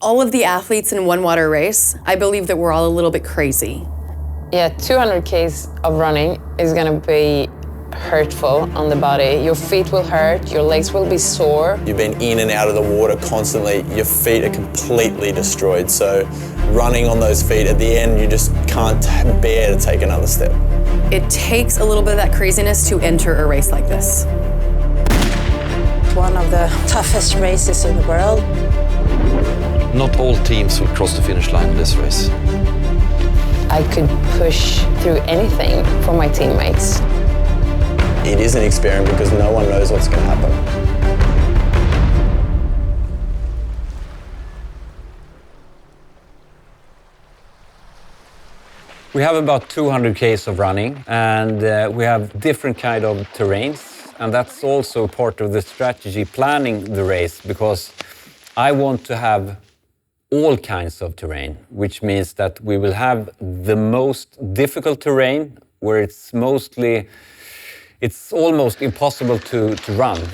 all of the athletes in one water race, I believe that we're all a little bit crazy. Yeah, 200 Ks of running is gonna be hurtful on the body. Your feet will hurt, your legs will be sore. You've been in and out of the water constantly, your feet are completely destroyed. So running on those feet at the end, you just can't bear to take another step. It takes a little bit of that craziness to enter a race like this. One of the toughest races in the world. Not all teams will cross the finish line in this race. I could push through anything for my teammates. It is an experiment because no one knows what's going to happen. We have about 200 Ks of running, and we have different kind of terrains, and that's also part of the strategy planning the race, because I want to have all kinds of terrain, which means that we will have the most difficult terrain where it's almost impossible to run.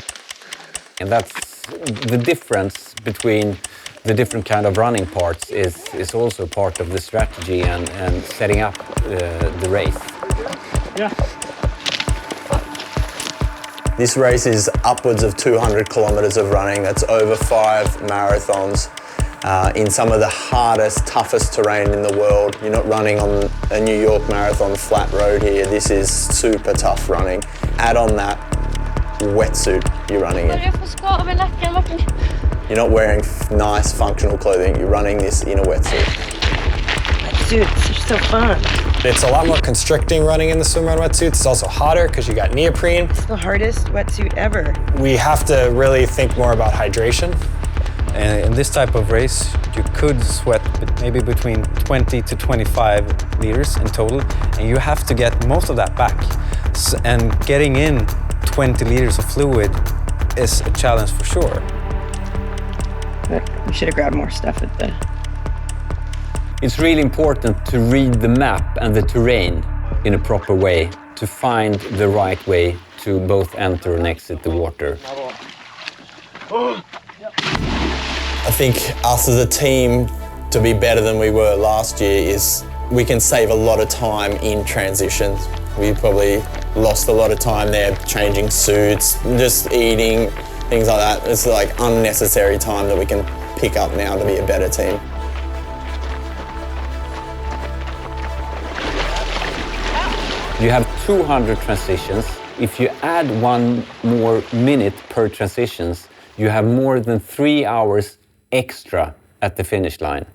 And that's the difference between the different kind of running parts is also part of the strategy and setting up the race. Yeah. This race is upwards of 200 kilometers of running. That's over 5 marathons in some of the hardest, toughest terrain in the world. You're not running on a New York Marathon flat road here. This is super tough running. Add on that wetsuit you're running in. You're not wearing nice functional clothing. You're running this in a wetsuit. Wetsuits are so fun. It's a lot more constricting running in the swim run wetsuits. It's also hotter because you got neoprene. It's the hardest wetsuit ever. We have to really think more about hydration. In this type of race, you could sweat maybe between 20 to 25 liters in total, and you have to get most of that back. And getting in 20 liters of fluid is a challenge for sure. But we should have grabbed more stuff at the... It's really important to read the map and the terrain in a proper way to find the right way to both enter and exit the water. I think us as a team to be better than we were last year is we can save a lot of time in transitions. We probably lost a lot of time there changing suits, just eating, things like that. It's like unnecessary time that we can pick up now to be a better team. You have 200 transitions. If you add 1 more minute per transitions, you have more than 3 hours extra at the finish line.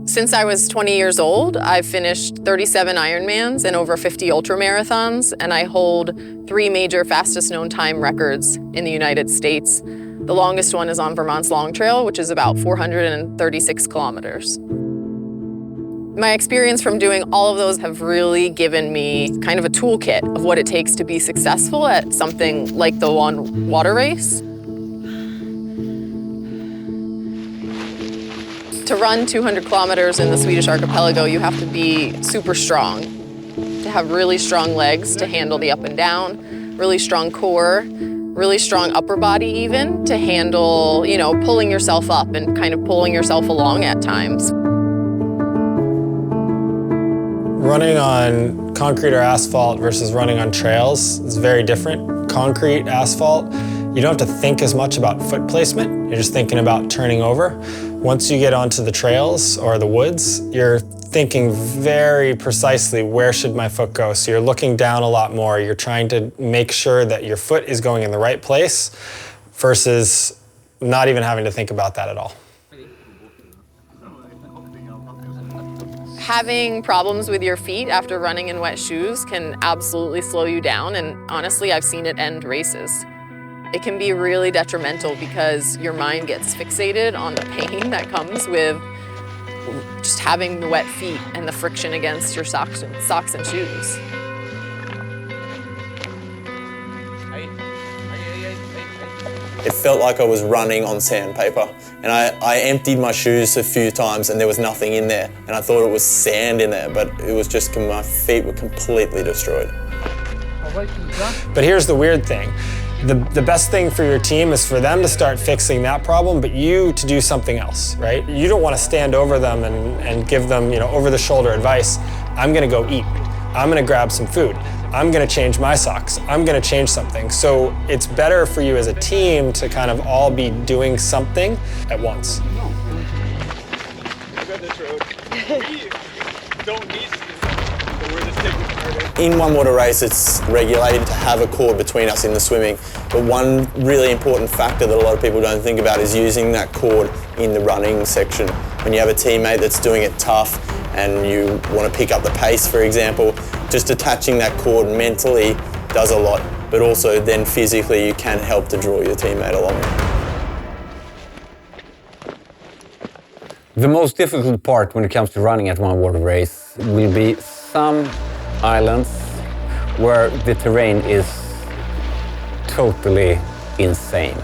Since I was 20 years old, I've finished 37 Ironmans and over 50 ultramarathons, and I hold 3 major fastest known time records in the United States. The longest one is on Vermont's Long Trail, which is about 436 kilometers. My experience from doing all of those have really given me kind of a toolkit of what it takes to be successful at something like the one water race. To run 200 kilometers in the Swedish archipelago, you have to be super strong, to have really strong legs to handle the up and down, really strong core, really strong upper body even to handle, pulling yourself up and kind of pulling yourself along at times. Running on concrete or asphalt versus running on trails is very different. Concrete, asphalt, you don't have to think as much about foot placement. You're just thinking about turning over. Once you get onto the trails or the woods, you're thinking very precisely where should my foot go. So you're looking down a lot more. You're trying to make sure that your foot is going in the right place versus not even having to think about that at all. Having problems with your feet after running in wet shoes can absolutely slow you down, and honestly, I've seen it end races. It can be really detrimental because your mind gets fixated on the pain that comes with just having the wet feet and the friction against your socks and shoes. It felt like I was running on sandpaper, and I emptied my shoes a few times and there was nothing in there, and I thought it was sand in there, but it was just my feet were completely destroyed. But here's the weird thing. The best thing for your team is for them to start fixing that problem, but you to do something else, right? You don't want to stand over them and give them, over-the-shoulder advice. I'm going to go eat. I'm going to grab some food. I'm going to change my socks. I'm going to change something. So it's better for you as a team to kind of all be doing something at once. In one water race, it's regulated to have a cord between us in the swimming. But one really important factor that a lot of people don't think about is using that cord in the running section. When you have a teammate that's doing it tough and you want to pick up the pace, for example, just attaching that cord mentally does a lot, but also then physically you can help to draw your teammate along. The most difficult part when it comes to running at one water race will be some islands where the terrain is totally insane.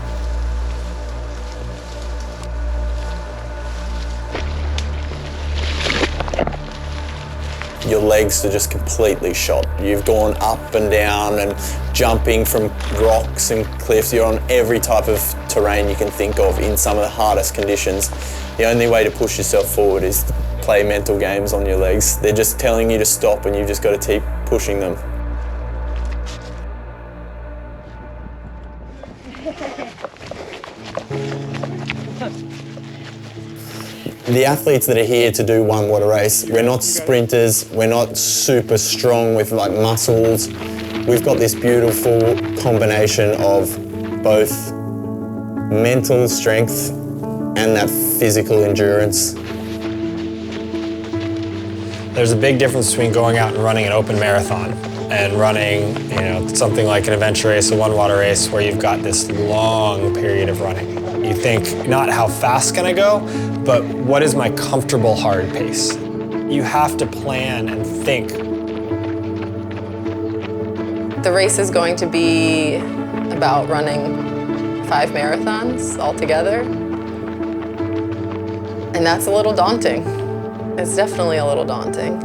Your legs are just completely shot. You've gone up and down and jumping from rocks and cliffs. You're on every type of terrain you can think of in some of the hardest conditions. The only way to push yourself forward is to play mental games on your legs. They're just telling you to stop and you've just got to keep pushing them. The athletes that are here to do one water race, we're not sprinters, we're not super strong with like muscles. We've got this beautiful combination of both mental strength and that physical endurance. There's a big difference between going out and running an open marathon and running, something like an adventure race, a one water race, where you've got this long period of running. You think not how fast can I go, but what is my comfortable hard pace? You have to plan and think. The race is going to be about running 5 marathons altogether. And that's a little daunting. It's definitely a little daunting.